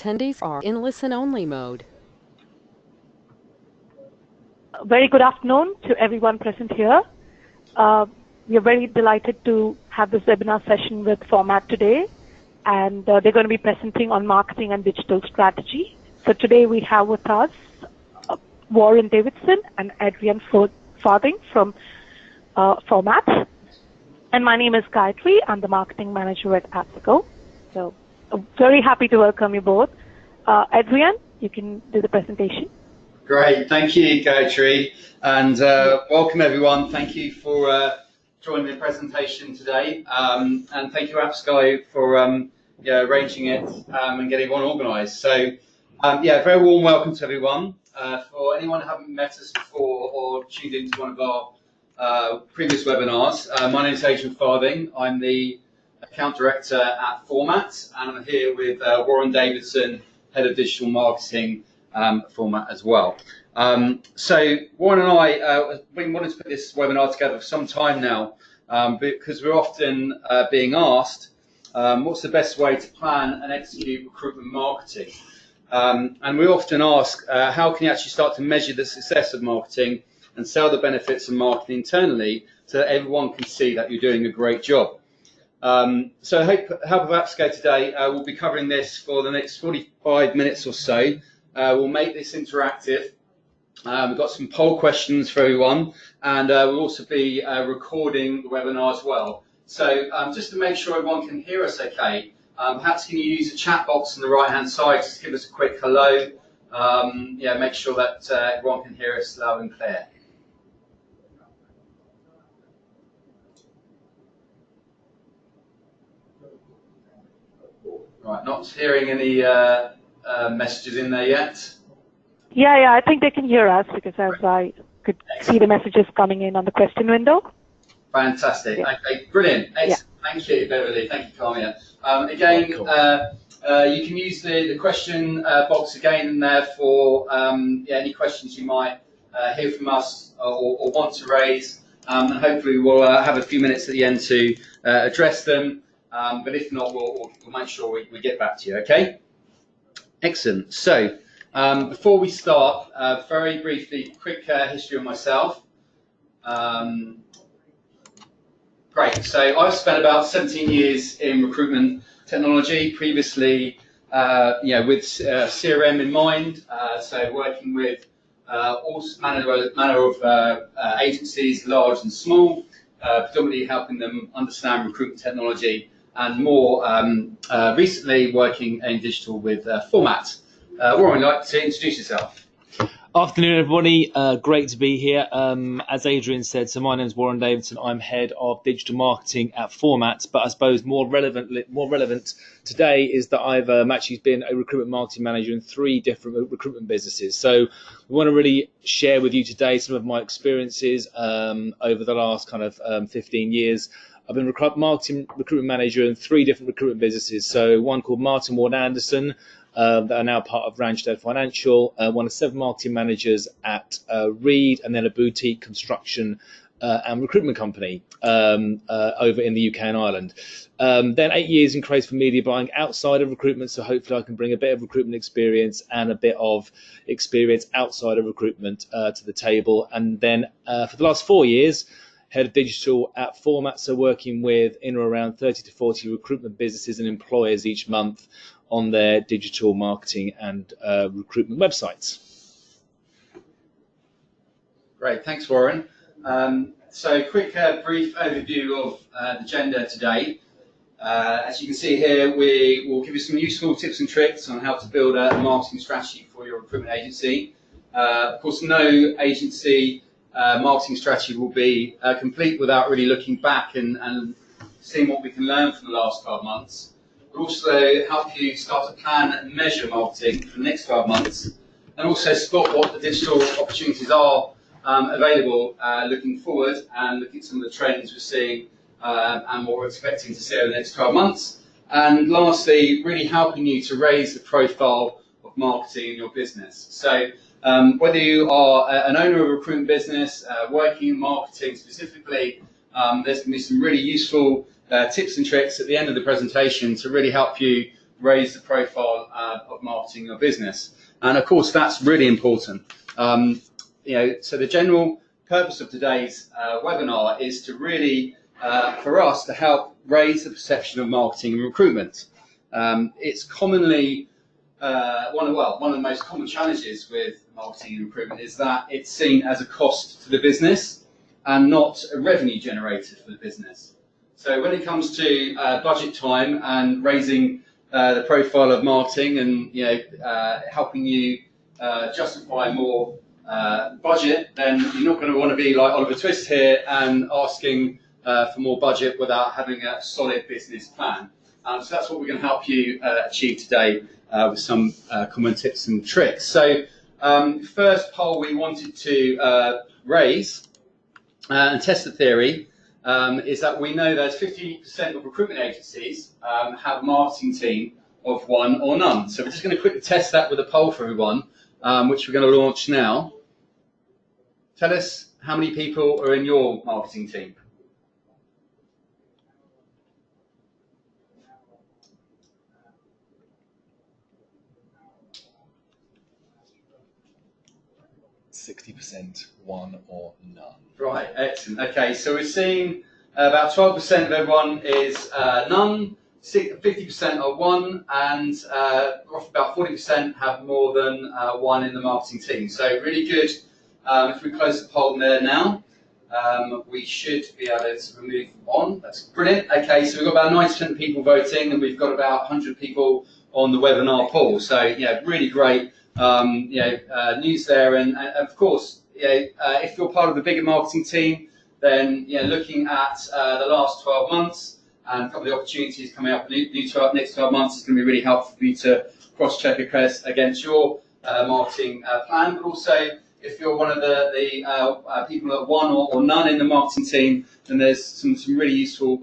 Attendees are in listen-only mode. Very good afternoon to everyone present here. We are very delighted to have this webinar session with Format today, and they're going to be presenting on marketing and digital strategy. So today we have with us Warren Davidson and Adrian Farthing from Format. And my name is Gayatri. I'm the marketing manager at Apsico. So very happy to welcome you both. Adrian, you can do the presentation. Great, thank you, Gayatri, and welcome everyone. Thank you for joining the presentation today, and thank you, Apsico, for arranging it and getting one organised. So, very warm welcome to everyone. For anyone who haven't met us before or tuned into one of our previous webinars, my name is Adrian Farthing. I'm the account director at Format, and I'm here with Warren Davidson, head of digital marketing Format as well. So Warren and I have been wanting to put this webinar together for some time now, because we're often being asked what's the best way to plan and execute recruitment marketing. And we often ask how can you actually start to measure the success of marketing and sell the benefits of marketing internally so that everyone can see that you're doing a great job. So I hope of Apsico today, we'll be covering this for the next 45 minutes or so. We'll make this interactive. We've got some poll questions for everyone, and we'll also be recording the webinar as well. So just to make sure everyone can hear us okay, perhaps can you use the chat box on the right-hand side, just give us a quick hello. Make sure that everyone can hear us loud and clear. Right, not hearing any messages in there yet. Yeah, I think they can hear us because as I could see the messages coming in on the question window. Fantastic. Yeah. Okay, brilliant. Excellent. Yeah. Thank you, Beverly. Thank you, Carmia. You can use the question box again in there for any questions you might hear from us or want to raise, and hopefully we'll have a few minutes at the end to address them. But if not, we'll make sure we get back to you, okay? Excellent. So, before we start, very briefly, quick history of myself. Great. So, I've spent about 17 years in recruitment technology, previously with CRM in mind, so working with all manner of agencies, large and small, predominantly helping them understand recruitment technology, and more recently working in digital with Format. Warren, would you like to introduce yourself? Afternoon, everybody. Great to be here. As Adrian said, so my name is Warren Davidson. I'm head of digital marketing at Format, but I suppose more relevant today is that I've actually been a recruitment marketing manager in 3 different recruitment businesses. So we want to really share with you today some of my experiences over the last kind of 15 years. I've been recruitment manager in 3 different recruitment businesses. So one called Martin Ward Anderson, that are now part of Randstad Financial, one of 7 marketing managers at Reed, and then a boutique construction and recruitment company over in the UK and Ireland. Then 8 years in creative media buying outside of recruitment, so hopefully I can bring a bit of recruitment experience and a bit of experience outside of recruitment to the table. And then for the last 4 years, head of digital at Format, so working with in or around 30 to 40 recruitment businesses and employers each month on their digital marketing and recruitment websites. Great, thanks, Warren. So quick brief overview of the agenda today. As you can see here, we will give you some useful tips and tricks on how to build a marketing strategy for your recruitment agency. Of course, no agency marketing strategy will be complete without really looking back and seeing what we can learn from the last 12 months. We'll also help you start to plan and measure marketing for the next 12 months, and also spot what the digital opportunities are available looking forward, and look at some of the trends we're seeing and what we're expecting to see over the next 12 months. And lastly, really helping you to raise the profile of marketing in your business. So whether you are an owner of a recruitment business, working in marketing specifically, there's going to be some really useful tips and tricks at the end of the presentation to really help you raise the profile of marketing your business. And of course, that's really important. So the general purpose of today's webinar is to really, for us, to help raise the perception of marketing and recruitment. It's commonly one of the most common challenges with marketing and recruitment is that it's seen as a cost to the business and not a revenue generator for the business. So when it comes to budget time and raising the profile of marketing and helping you justify more budget, then you're not going to want to be like Oliver Twist here and asking for more budget without having a solid business plan. So that's what we're going to help you achieve today with some common tips and tricks. So first poll we wanted to raise and test the theory is that we know that 50% of recruitment agencies have a marketing team of one or none. So we're just going to quickly test that with a poll for everyone, which we're going to launch now. Tell us how many people are in your marketing team. %, one or none. Right, excellent. Okay, so we're seeing about 12% of everyone is none, 50% are one, and about 40% have more than one in the marketing team. So really good. If we close the poll there now, we should be able to move on. That's brilliant. Okay, so we've got about 90% of people voting, and we've got about 100 people on the webinar poll. So yeah, really great. News there, and of course, if you're part of the bigger marketing team, then looking at the last 12 months and a couple of the opportunities coming up in the next 12 months is going to be really helpful for you to cross-check against your marketing plan. But also, if you're one of the people at one or none in the marketing team, then there's some really useful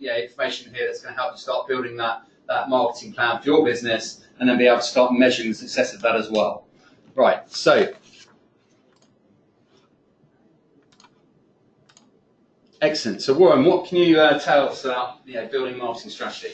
information here that's going to help you start building that marketing plan for your business, and then be able to start measuring the success of that as well. Right, so excellent. So Warren, what can you tell us about building marketing strategy?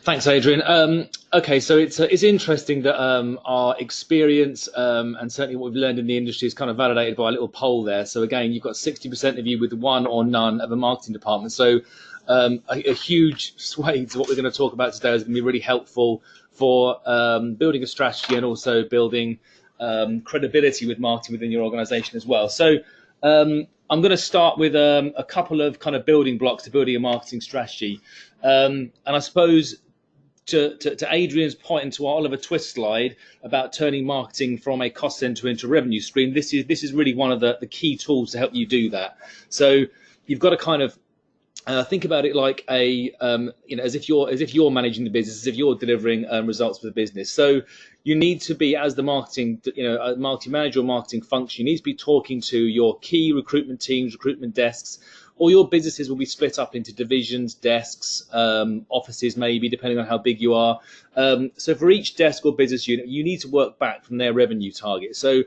Thanks, Adrian. Okay, so it's interesting that our experience and certainly what we've learned in the industry is kind of validated by a little poll there. So again, you've got 60% of you with one or none of a marketing department. So a huge swathe to what we're going to talk about today is going to be really helpful for building a strategy and also building credibility with marketing within your organization as well. So I'm going to start with a couple of kind of building blocks to building a marketing strategy. And I suppose to Adrian's point and to our Oliver Twist slide about turning marketing from a cost center into a revenue stream, this is really one of the key tools to help you do that. So you've got to kind of think about it like as if you're managing the business, as if you're delivering results for the business. So you need to be, as the marketing manager or marketing function, you need to be talking to your key recruitment teams, recruitment desks. All your businesses will be split up into divisions, desks, offices, maybe depending on how big you are. So for each desk or business unit, you need to work back from their revenue target. So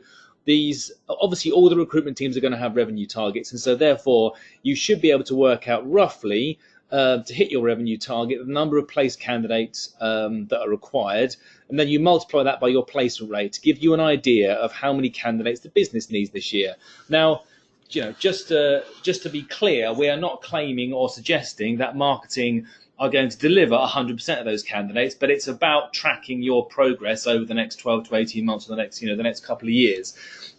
obviously all the recruitment teams are going to have revenue targets, and so therefore you should be able to work out roughly to hit your revenue target the number of placed candidates that are required, and then you multiply that by your placement rate to give you an idea of how many candidates the business needs this year. Now, just to be clear, we are not claiming or suggesting that marketing are going to deliver 100% of those candidates, but it's about tracking your progress over the next 12 to 18 months or the next couple of years.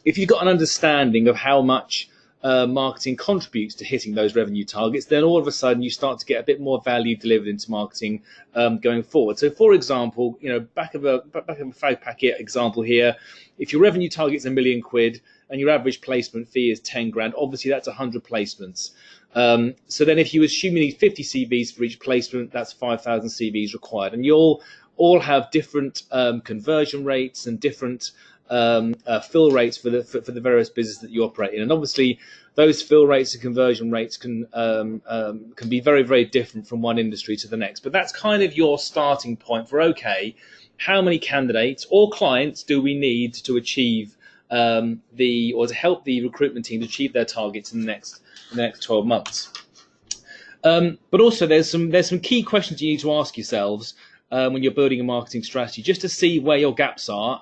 If you've got an understanding of how much marketing contributes to hitting those revenue targets, then all of a sudden you start to get a bit more value delivered into marketing going forward. So, for example, back of a fag packet example here, if your revenue target is £1 million and your average placement fee is 10 grand, obviously that's 100 placements. So then if you assume you need 50 CVs for each placement, that's 5,000 CVs required. And you'll all have different conversion rates and different fill rates for the various businesses that you operate in. And obviously those fill rates and conversion rates can be very, very different from one industry to the next. But that's kind of your starting point for, okay, how many candidates or clients do we need to achieve or to help the recruitment team to achieve their targets in the next 12 months. But also there's some key questions you need to ask yourselves when you're building a marketing strategy, just to see where your gaps are,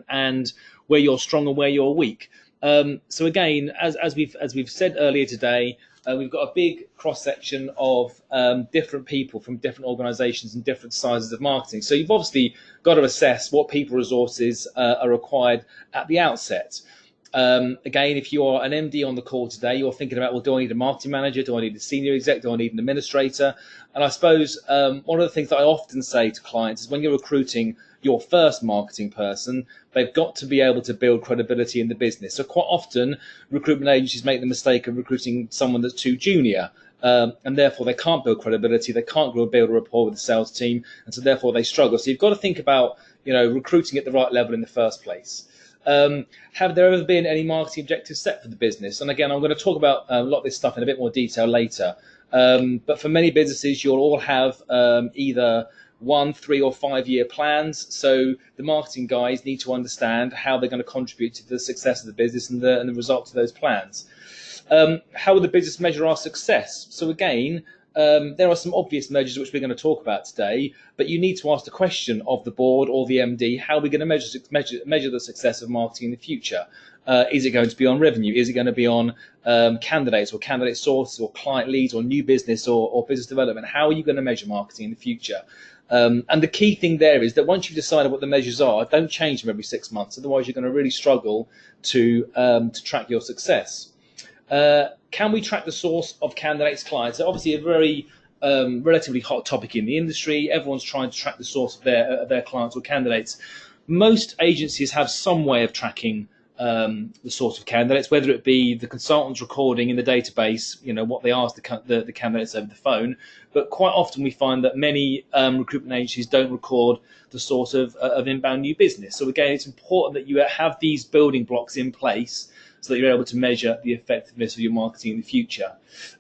and where you're strong and where you're weak. So again, as we've said earlier today, we've got a big cross section of different people from different organisations and different sizes of marketing. So you've obviously got to assess what people resources are required at the outset. Again, if you are an MD on the call today, you're thinking about, well, do I need a marketing manager? Do I need a senior exec? Do I need an administrator? And I suppose one of the things that I often say to clients is when you're recruiting your first marketing person, they've got to be able to build credibility in the business. So quite often, recruitment agencies make the mistake of recruiting someone that's too junior, and therefore they can't build credibility, they can't build a rapport with the sales team, and so therefore they struggle. So you've got to think about, recruiting at the right level in the first place. Have there ever been any marketing objectives set for the business? And again, I'm going to talk about a lot of this stuff in a bit more detail later. But for many businesses, you'll all have either 1, 3 or 5 year plans. So the marketing guys need to understand how they're going to contribute to the success of the business and the results of those plans. How will the business measure our success? So again, there are some obvious measures which we're going to talk about today, but you need to ask the question of the board or the MD, how are we going to measure the success of marketing in the future? Is it going to be on revenue? Is it going to be on candidates or candidate sources or client leads or new business or business development? How are you going to measure marketing in the future? And the key thing there is that once you've decided what the measures are, don't change them every 6 months. Otherwise, you're going to really struggle to track your success. Can we track the source of candidates' clients? So obviously a very relatively hot topic in the industry. Everyone's trying to track the source of their clients or candidates. Most agencies have some way of tracking the source of candidates, whether it be the consultants recording in the database, what they ask the candidates over the phone. But quite often we find that many recruitment agencies don't record the source of inbound new business. So again, it's important that you have these building blocks in place so that you're able to measure the effectiveness of your marketing in the future.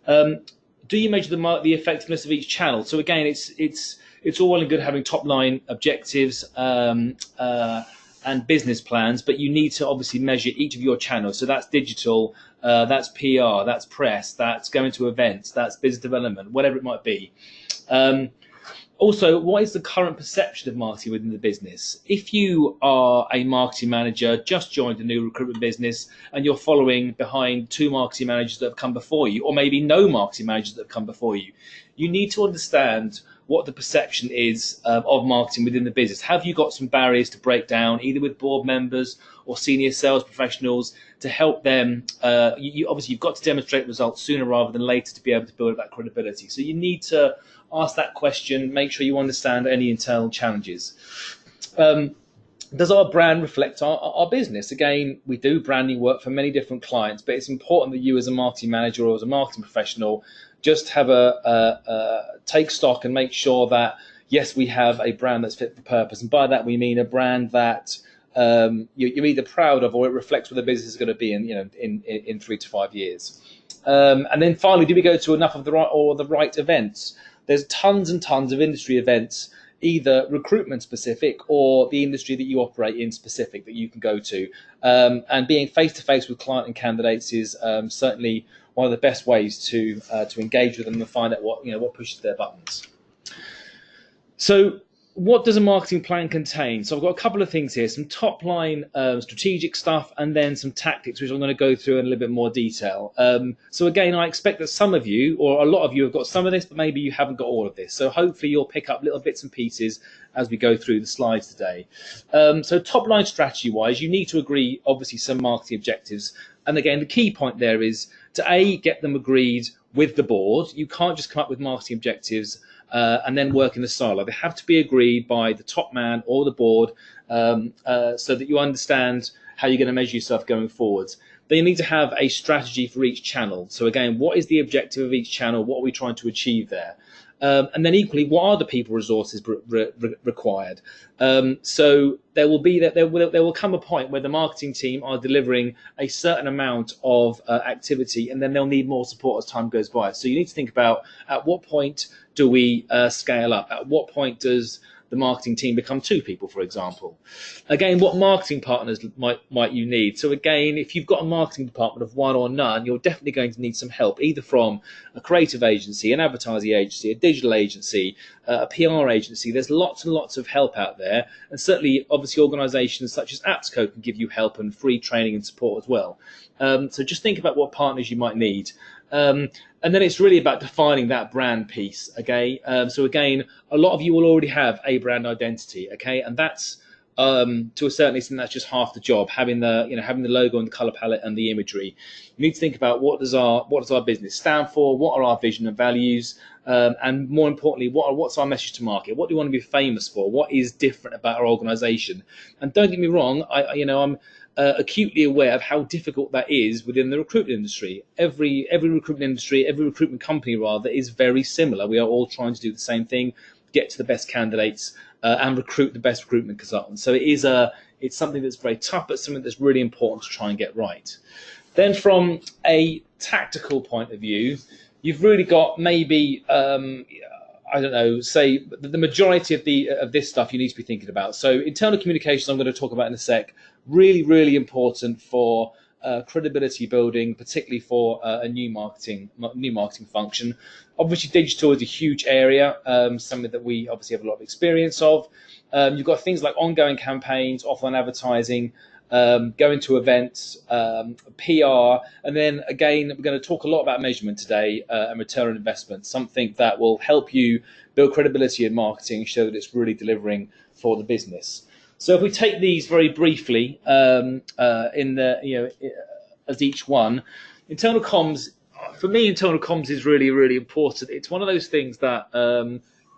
Do you measure the effectiveness of each channel? So again, it's all well and good having top line objectives and business plans, but you need to obviously measure each of your channels. So that's digital, that's PR, that's press, that's going to events, that's business development, whatever it might be. Also, what is the current perception of marketing within the business? If you are a marketing manager, just joined a new recruitment business, and you're following behind 2 marketing managers that have come before you, or maybe no marketing managers that have come before you, you need to understand what the perception is of marketing within the business. Have you got some barriers to break down, either with board members or senior sales professionals, to help them? Obviously, you've got to demonstrate results sooner rather than later to be able to build that credibility. So you need to ask that question, make sure you understand any internal challenges. Does our brand reflect our business? Again, we do branding work for many different clients, but it's important that you as a marketing manager or as a marketing professional just have take stock and make sure that, yes, we have a brand that's fit for purpose. And by that, we mean a brand that you're either proud of or it reflects what the business is going to be in 3 to 5 years. And then finally, do we go to enough of the right events? There's tons and tons of industry events, either recruitment specific or the industry that you operate in specific, that you can go to. And being face to face with client and candidates is certainly one of the best ways to engage with them and find out what pushes their buttons. So what does a marketing plan contain? So I've got a couple of things here, some top line strategic stuff, and then some tactics, which I'm going to go through in a little bit more detail. So again, I expect that some of you, or a lot of you, have got some of this, but maybe you haven't got all of this. So hopefully you'll pick up little bits and pieces as we go through the slides today. So top line strategy wise, you need to agree, obviously, some marketing objectives. And again, the key point there is to get them agreed with the board. You can't just come up with marketing objectives and then work in the silo. They have to be agreed by the top man or the board so that you understand how you're going to measure yourself going forwards. Then you need to have a strategy for each channel. So again, what is the objective of each channel? What are we trying to achieve there? And then equally, what are the people resources required? So there will come a point where the marketing team are delivering a certain amount of activity, and then they'll need more support as time goes by. So you need to think about, at what point do we scale up? At what point does the marketing team become 2 people, for example. Again, what marketing partners might you need? So again, if you've got a marketing department of 1 or none, you're definitely going to need some help, either from a creative agency, an advertising agency, a digital agency, a PR agency. There's lots and lots of help out there, and certainly, obviously, organisations such as AppsCo can give you help and free training and support as well. So just think about what partners you might need. And then it's really about defining that brand piece, okay? So again, a lot of you will already have a brand identity, okay? And that's, to a certain extent, that's just half the job, having the logo and the color palette and the imagery. You need to think about what does our business stand for, what are our vision and values, and more importantly, what's our message to market? What do we want to be famous for? What is different about our organisation? And don't get me wrong, I'm acutely aware of how difficult that is within the recruitment industry. Every recruitment industry, every recruitment company rather, is very similar. We are all trying to do the same thing, get to the best candidates and recruit the best recruitment consultants. So it's something that's very tough, but something that's really important to try and get right. Then from a tactical point of view, you've really got maybe say the majority of this stuff you need to be thinking about. So internal communications, I'm going to talk about in a sec. Really, really important for credibility building, particularly for a new marketing function. Obviously, digital is a huge area, something that we obviously have a lot of experience of. You've got things like ongoing campaigns, offline advertising, going to events, PR, and then again, we're going to talk a lot about measurement today and return on investment, something that will help you build credibility in marketing, show that it's really delivering for the business. So if we take these very briefly as each one, internal comms, for me, internal comms is really, really important. It's one of those things that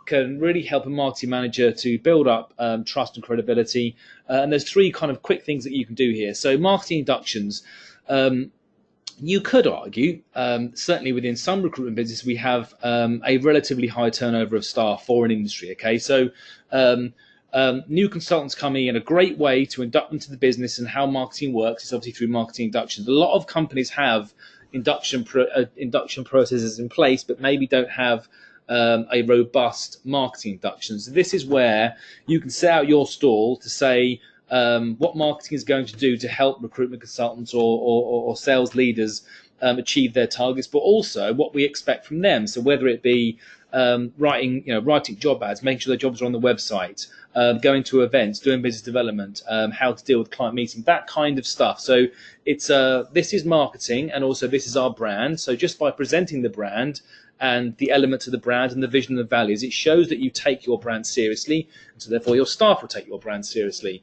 can really help a marketing manager to build up trust and credibility. And there's 3 kind of quick things that you can do here. So marketing inductions, you could argue, certainly within some recruitment business, we have a relatively high turnover of staff for an industry. Okay, so new consultants coming in, a great way to induct them to the business and how marketing works is obviously through marketing inductions. A lot of companies have induction processes in place, but maybe don't have a robust marketing induction. So this is where you can set out your stall to say what marketing is going to do to help recruitment consultants or sales leaders achieve their targets, but also what we expect from them. So whether it be writing job ads, making sure their jobs are on the website, going to events, doing business development, how to deal with client meetings, that kind of stuff. So it's this is marketing, and also this is our brand. So just by presenting the brand and the elements of the brand and the vision and the values, it shows that you take your brand seriously, and so therefore your staff will take your brand seriously.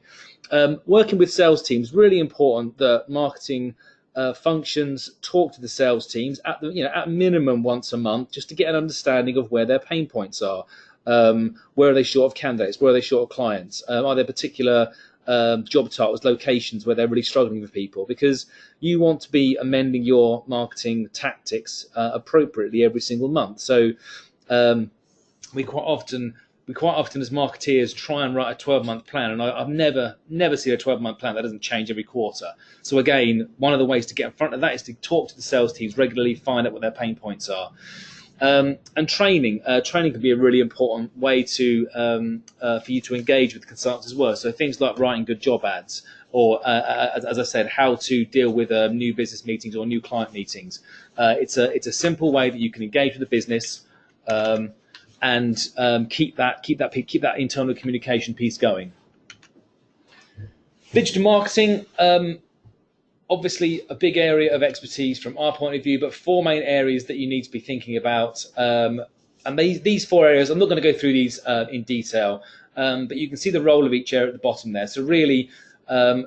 Working with sales teams, really important that marketing functions talk to the sales teams at minimum once a month, just to get an understanding of where their pain points are. Where are they short of candidates? Where are they short of clients? Are there particular job titles, locations where they're really struggling with people? Because you want to be amending your marketing tactics appropriately every single month. So we quite often as marketeers try and write a 12-month plan, and I've never seen a 12-month plan that doesn't change every quarter. So again, one of the ways to get in front of that is to talk to the sales teams regularly, find out what their pain points are. And training can be a really important way to for you to engage with consultants as well. So things like writing good job ads, or as I said, how to deal with new business meetings or new client meetings. It's a simple way that you can engage with the business and keep that internal communication piece going. Digital marketing. Obviously a big area of expertise from our point of view, but 4 main areas that you need to be thinking about. And these 4 areas, I'm not going to go through these in detail, but you can see the role of each area at the bottom there. So really,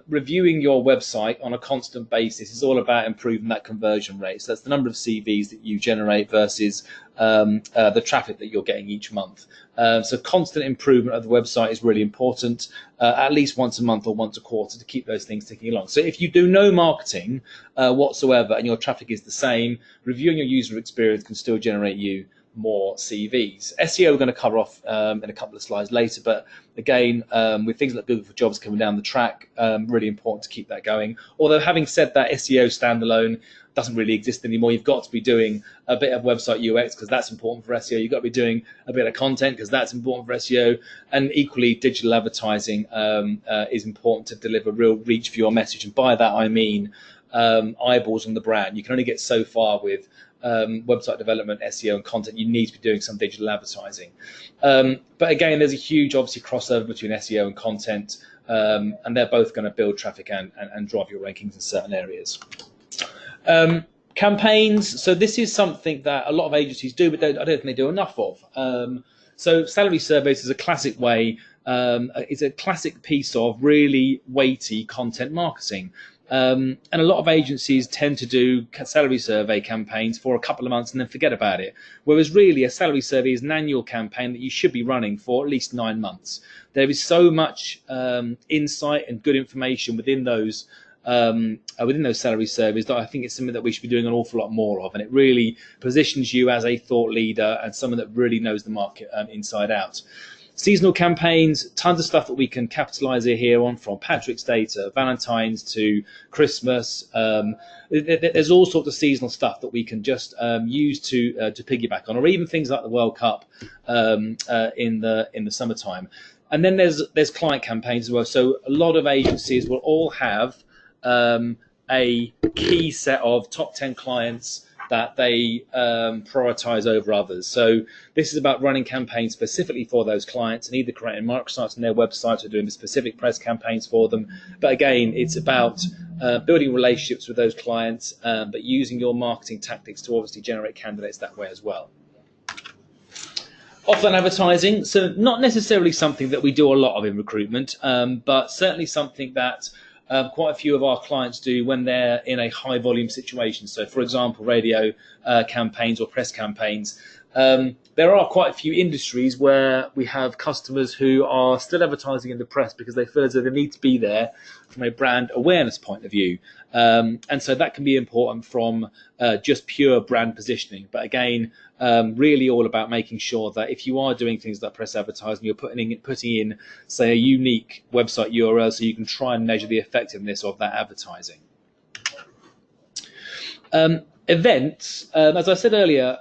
reviewing your website on a constant basis is all about improving that conversion rate. So that's the number of CVs that you generate versus the traffic that you're getting each month. So constant improvement of the website is really important, at least once a month or once a quarter, to keep those things ticking along. So if you do no marketing whatsoever and your traffic is the same, reviewing your user experience can still generate you more CVs. SEO we're going to cover off in a couple of slides later, but again, with things like Google for Jobs coming down the track, really important to keep that going. Although having said that, SEO standalone doesn't really exist anymore. You've got to be doing a bit of website UX because that's important for SEO. You've got to be doing a bit of content because that's important for SEO. And equally, digital advertising is important to deliver real reach for your message. And by that, I mean eyeballs on the brand. You can only get so far with website development, SEO, and content. You need to be doing some digital advertising. But again, there's a huge, obviously, crossover between SEO and content, and they're both going to build traffic and drive your rankings in certain areas. Campaigns. So this is something that a lot of agencies do, but I don't think they do enough of. So salary surveys is a classic way. It's a classic piece of really weighty content marketing. And a lot of agencies tend to do salary survey campaigns for a couple of months and then forget about it. Whereas really a salary survey is an annual campaign that you should be running for at least 9 months. There is so much insight and good information within those salary surveys that I think it's something that we should be doing an awful lot more of. And it really positions you as a thought leader and someone that really knows the market inside out. Seasonal campaigns, tons of stuff that we can capitalize here on, from Patrick's Day to Valentine's to Christmas. There's all sorts of seasonal stuff that we can just use to piggyback on, or even things like the World Cup in the summertime. And then there's client campaigns as well. So a lot of agencies will all have a key set of top 10 clients that they prioritize over others. So this is about running campaigns specifically for those clients and either creating microsites on their website or doing specific press campaigns for them. But again, it's about building relationships with those clients, but using your marketing tactics to obviously generate candidates that way as well. Offline advertising, so not necessarily something that we do a lot of in recruitment, but certainly something that quite a few of our clients do when they're in a high volume situation. So for example, radio campaigns or press campaigns. There are quite a few industries where we have customers who are still advertising in the press because they feel as though they need to be there from a brand awareness point of view. And so that can be important from just pure brand positioning. But again, really all about making sure that if you are doing things like press advertising, you're putting in, say, a unique website URL so you can try and measure the effectiveness of that advertising. Events, as I said earlier,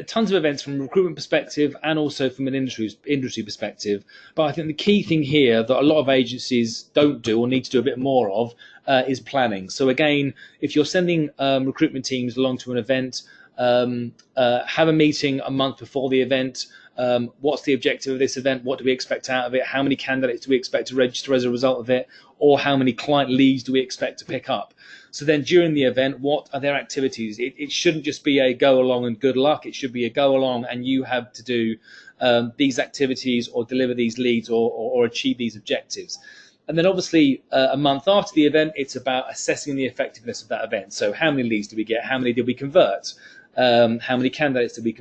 tons of events from a recruitment perspective and also from an industry perspective. But I think the key thing here that a lot of agencies don't do or need to do a bit more of is planning. So again, if you're sending recruitment teams along to an event, have a meeting a month before the event. What's the objective of this event? What do we expect out of it? How many candidates do we expect to register as a result of it? Or how many client leads do we expect to pick up? So then during the event, what are their activities? It shouldn't just be a go along and good luck. It should be a go along and you have to do these activities or deliver these leads or achieve these objectives. And then obviously a month after the event, it's about assessing the effectiveness of that event. So how many leads did we get? How many did we convert? How many candidates did we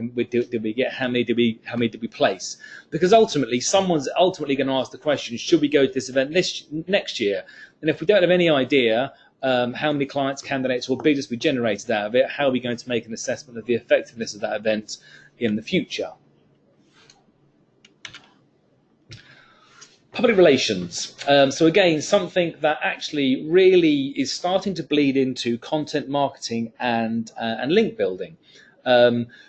get? How many did we place? Because ultimately, someone's ultimately going to ask the question: should we go to this event next year? And if we don't have any idea how many clients, candidates, or bidders we generated out of it, how are we going to make an assessment of the effectiveness of that event in the future? Public relations. So again, something that actually really is starting to bleed into content marketing and link building.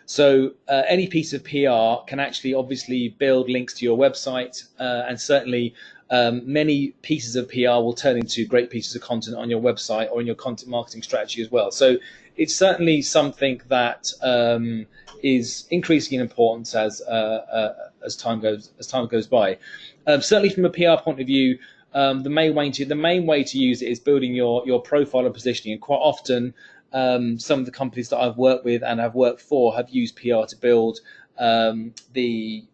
So any piece of PR can actually obviously build links to your website, and certainly many pieces of PR will turn into great pieces of content on your website or in your content marketing strategy as well. So it's certainly something that is increasing in importance as time goes by. Certainly from a PR point of view, the main way to use it is building your profile and positioning. And quite often, some of the companies that I've worked with and have worked for have used PR to build the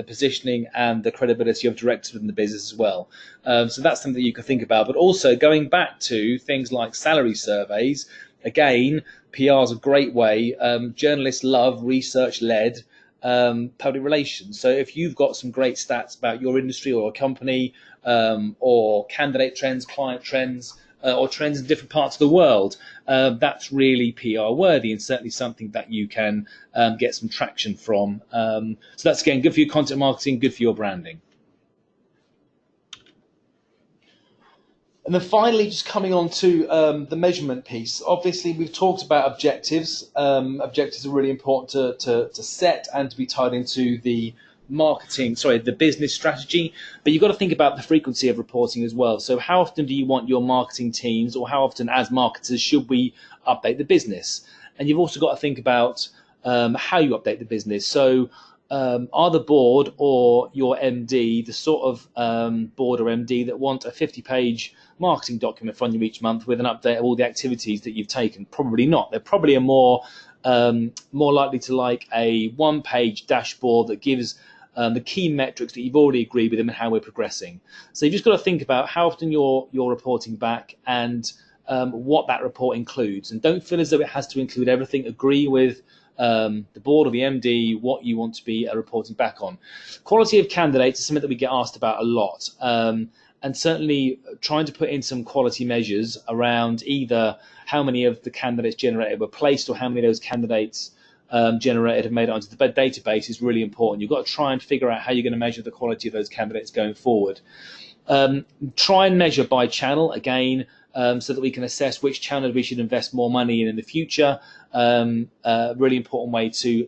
positioning and the credibility of directors within the business as well. So that's something that you can think about. But also going back to things like salary surveys, again, PR is a great way. Journalists love research-led public relations. So if you've got some great stats about your industry or a company, or candidate trends, client trends, or trends in different parts of the world, that's really PR worthy and certainly something that you can get some traction from. So that's, again, good for your content marketing, good for your branding. And then finally, just coming on to the measurement piece. Obviously, we've talked about objectives. Objectives are really important to set and to be tied into the the business strategy. But you've got to think about the frequency of reporting as well. So how often do you want your marketing teams, or how often as marketers should we update the business? And you've also got to think about how you update the business. So are the board or your MD the sort of board or MD that want a 50-page marketing document from you each month with an update of all the activities that you've taken? Probably not. They're probably more likely to like a one-page dashboard that gives the key metrics that you've already agreed with them and how we're progressing. So you've just got to think about how often you're reporting back and what that report includes. And don't feel as though it has to include everything. Agree with the board or the MD what you want to be reporting back on. Quality of candidates is something that we get asked about a lot. And certainly trying to put in some quality measures around either how many of the candidates generated were placed or how many of those candidates generated have made it onto the database is really important. You've got to try and figure out how you're going to measure the quality of those candidates going forward. Try and measure by channel, again, so that we can assess which channel we should invest more money in the future. Really important way to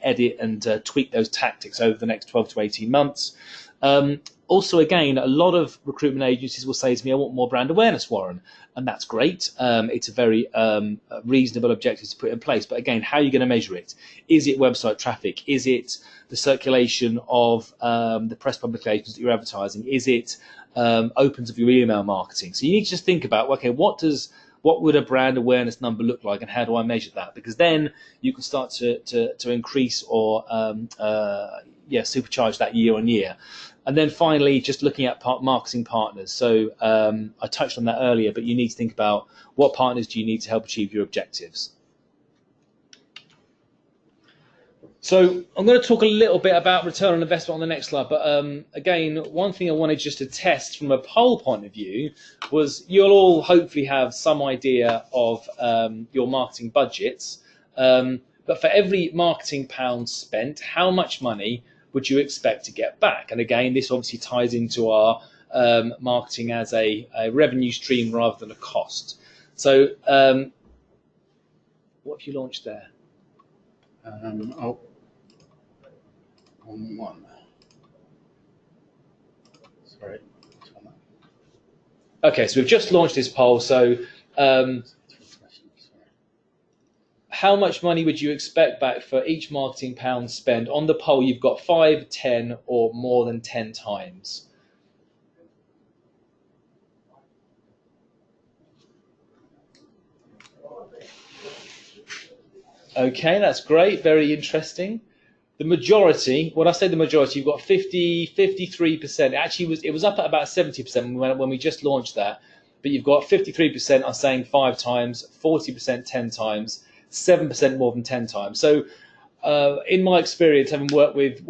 edit and tweak those tactics over the next 12 to 18 months. Also, again, a lot of recruitment agencies will say to me, I want more brand awareness, Warren. And that's great. It's a very reasonable objective to put in place. But again, how are you going to measure it? Is it website traffic? Is it the circulation of the press publications that you're advertising? Is it opens of your email marketing? So you need to just think about, okay, what would a brand awareness number look like and how do I measure that? Because then you can start to increase or supercharge that year on year. And then finally, just looking at marketing partners. So I touched on that earlier, but you need to think about what partners do you need to help achieve your objectives. So I'm going to talk a little bit about return on investment on the next slide. But again, one thing I wanted just to test from a poll point of view was you'll all hopefully have some idea of your marketing budgets. But for every marketing pound spent, how much money would you expect to get back? And again, this obviously ties into our marketing as a revenue stream rather than a cost. So what have you launched there? On one. Sorry. Okay, so we've just launched this poll. So how much money would you expect back for each marketing pound spent? On the poll, you've got 5, 10, or more than 10 times. Okay, that's great. Very interesting. The majority, when I say the majority, you've got 53%. Actually, it was up at about 70% when we just launched that. But you've got 53% are saying 5 times, 40% 10 times, 7% more than 10 times. So in my experience, having worked with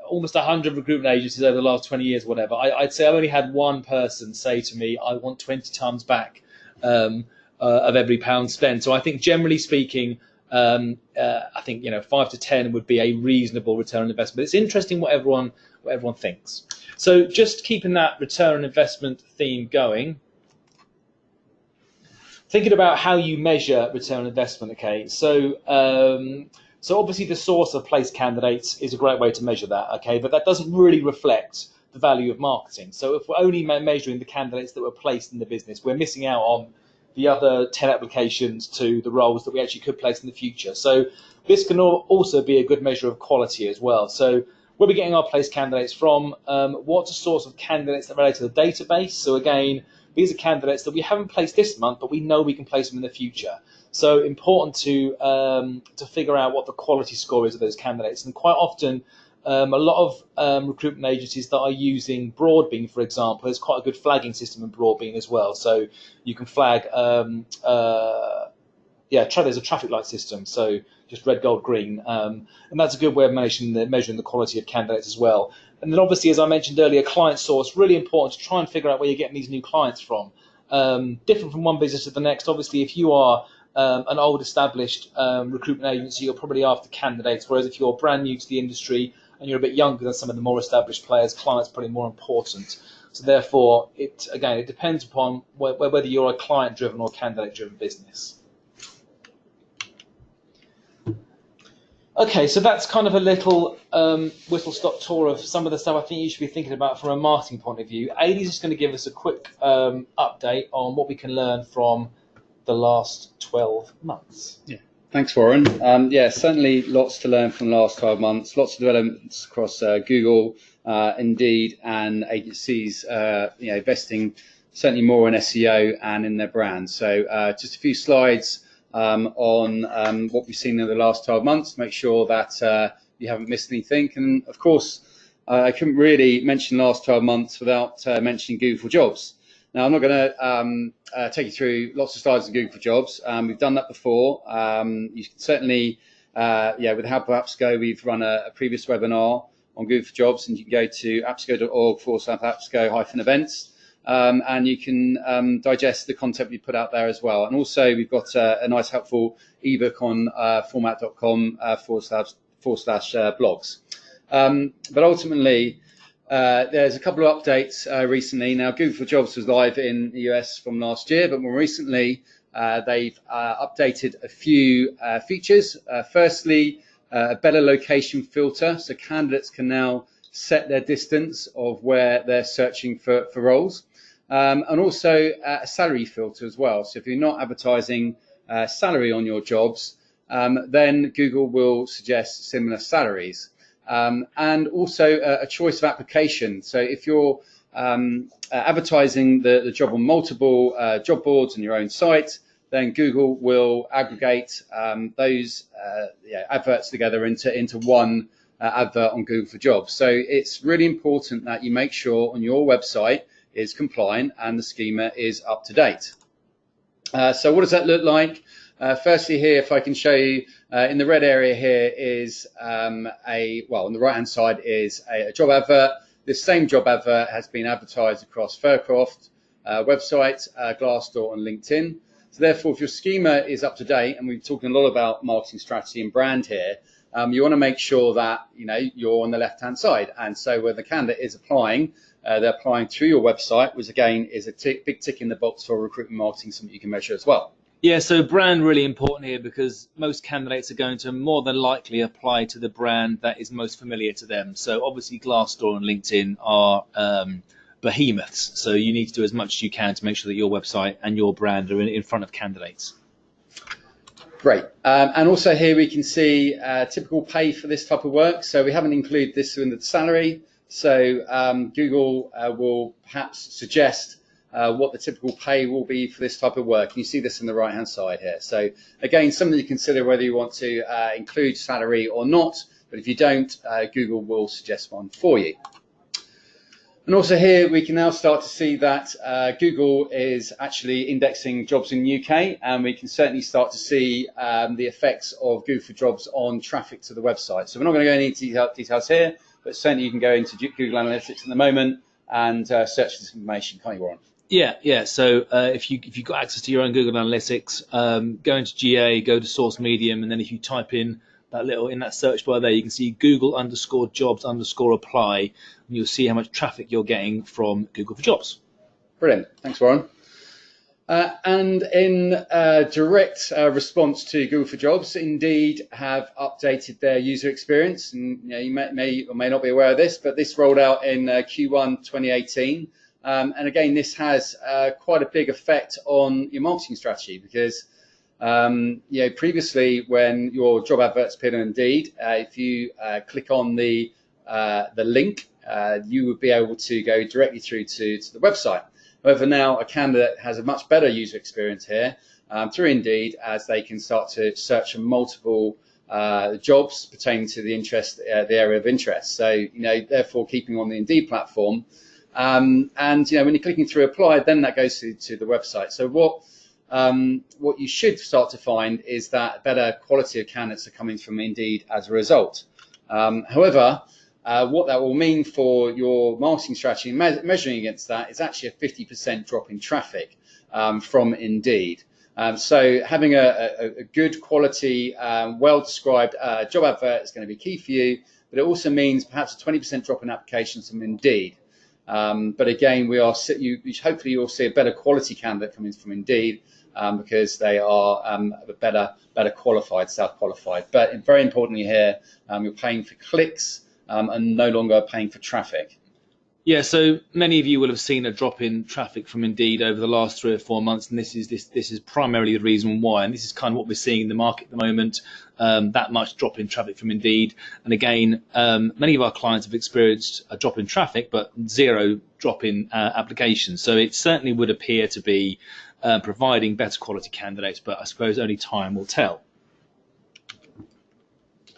almost 100 recruitment agencies over the last 20 years, whatever, I'd say I've only had one person say to me, I want 20 times back of every pound spent. So I think generally speaking, I think 5 to 10 would be a reasonable return on investment. But it's interesting what everyone thinks. So just keeping that return on investment theme going, thinking about how you measure return on investment. Okay, so obviously the source of placed candidates is a great way to measure that. Okay, but that doesn't really reflect the value of marketing. So if we're only measuring the candidates that were placed in the business, we're missing out on the other 10 applications to the roles that we actually could place in the future. So this can also be a good measure of quality as well. So where are we getting our placed candidates from? What's the source of candidates that relate to the database? So again, these are candidates that we haven't placed this month, but we know we can place them in the future. So important to figure out what the quality score is of those candidates. And quite often, a lot of recruitment agencies that are using Broadbean, for example, there's quite a good flagging system in Broadbean as well. So you can flag, there's a traffic light system, so just red, gold, green. And that's a good way of measuring the quality of candidates as well. And then obviously, as I mentioned earlier, client source, really important to try and figure out where you're getting these new clients from. different from one business to the next. Obviously, if you are an old established recruitment agency, you're probably after candidates, whereas if you're brand new to the industry and you're a bit younger than some of the more established players, clients are probably more important. So therefore, it depends upon whether you're a client-driven or candidate-driven business. Okay, so that's kind of a little whistle-stop tour of some of the stuff I think you should be thinking about from a marketing point of view. Aidy's just going to give us a quick update on what we can learn from the last 12 months. Yeah. Thanks, Warren. Yeah, certainly lots to learn from the last 12 months. Lots of developments across Google, Indeed, and agencies, investing certainly more in SEO and in their brand. So just a few slides on what we've seen in the last 12 months to make sure that you haven't missed anything. And of course, I couldn't really mention the last 12 months without mentioning Google for Jobs. Now, I'm not going to take you through lots of slides on Google for Jobs. We've done that before. You can certainly, with the help of AppsGo, we've run a previous webinar on Google for Jobs, and you can go to appsgo.org/appsgo-events, and you can digest the content we put out there as well. And also, we've got a nice, helpful ebook on format.com/blogs. But ultimately, there's a couple of updates recently. Now, Google for Jobs was live in the US from last year, but more recently, they've updated a few features. Firstly, a better location filter, so candidates can now set their distance of where they're searching for roles, and also a salary filter as well. So if you're not advertising salary on your jobs, then Google will suggest similar salaries. And also a choice of application. So if you're advertising the job on multiple job boards on your own site, then Google will aggregate those adverts together into one advert on Google for Jobs. So it's really important that you make sure on your website is compliant and the schema is up to date. So what does that look like? Firstly, here, if I can show you, in the red area here is on the right-hand side is a job advert. This same job advert has been advertised across Faircroft website, Glassdoor, and LinkedIn. So therefore, if your schema is up to date, and we're talking a lot about marketing strategy and brand here, you want to make sure that you're on the left-hand side. And so when the candidate is applying, they're applying through your website, which again is a big tick in the box for recruitment marketing, something you can measure as well. Yeah, so brand really important here because most candidates are going to more than likely apply to the brand that is most familiar to them. So obviously Glassdoor and LinkedIn are behemoths. So you need to do as much as you can to make sure that your website and your brand are in front of candidates. Great. And also here we can see typical pay for this type of work. So we haven't included this in the salary. So Google will perhaps suggest what the typical pay will be for this type of work. You see this on the right-hand side here. So again, something to consider whether you want to include salary or not. But if you don't, Google will suggest one for you. And also here, we can now start to see that Google is actually indexing jobs in the UK, and we can certainly start to see the effects of Google for Jobs on traffic to the website. So we're not going to go into details here, but certainly you can go into Google Analytics in the moment and search for this information. Can't you, Warren? Yeah. So if you've got access to your own Google Analytics, go into GA, go to Source Medium, and then if you type in that search bar there, you can see Google_jobs_apply, and you'll see how much traffic you're getting from Google for Jobs. Brilliant. Thanks, Warren. And in direct response to Google for Jobs, Indeed have updated their user experience. And you may or may not be aware of this, but this rolled out in Q1 2018. And again, this has quite a big effect on your marketing strategy because previously when your job adverts appeared on Indeed, if you click on the link, you would be able to go directly through to the website. However, now a candidate has a much better user experience here through Indeed, as they can start to search for multiple jobs pertaining to the area of interest. So, therefore, keeping on the Indeed platform. And when you're clicking through apply, then that goes to the website. So what you should start to find is that better quality of candidates are coming from Indeed as a result. However, what that will mean for your marketing strategy, measuring against that, is actually a 50% drop in traffic from Indeed. So having a good quality, well-described job advert is going to be key for you, but it also means perhaps a 20% drop in applications from Indeed. But again, hopefully you'll see a better quality candidate coming from Indeed because they are better qualified, self-qualified. But very importantly here, you're paying for clicks and no longer paying for traffic. Yeah, so many of you will have seen a drop in traffic from Indeed over the last 3 or 4 months, and this is primarily the reason why. And this is kind of what we're seeing in the market at the moment, that much drop in traffic from Indeed. And again, many of our clients have experienced a drop in traffic, but zero drop in applications. So it certainly would appear to be providing better quality candidates, but I suppose only time will tell.